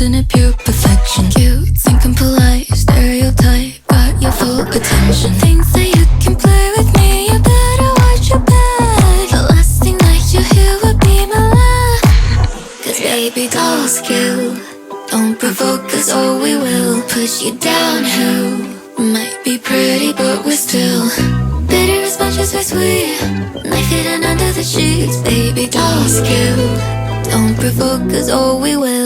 isn't it pure perfection? Cute, thinking polite, stereotype, got your full attention. Thinks that you can play with me, you better watch your back. The last thing that you hear would be my laugh. Cause baby dolls kill, don't provoke us or we will push you downhill. Might be pretty but we're still bitter as much as we're sweet. Knife hidden under the sheets. Baby dolls kill, don't provoke us or we will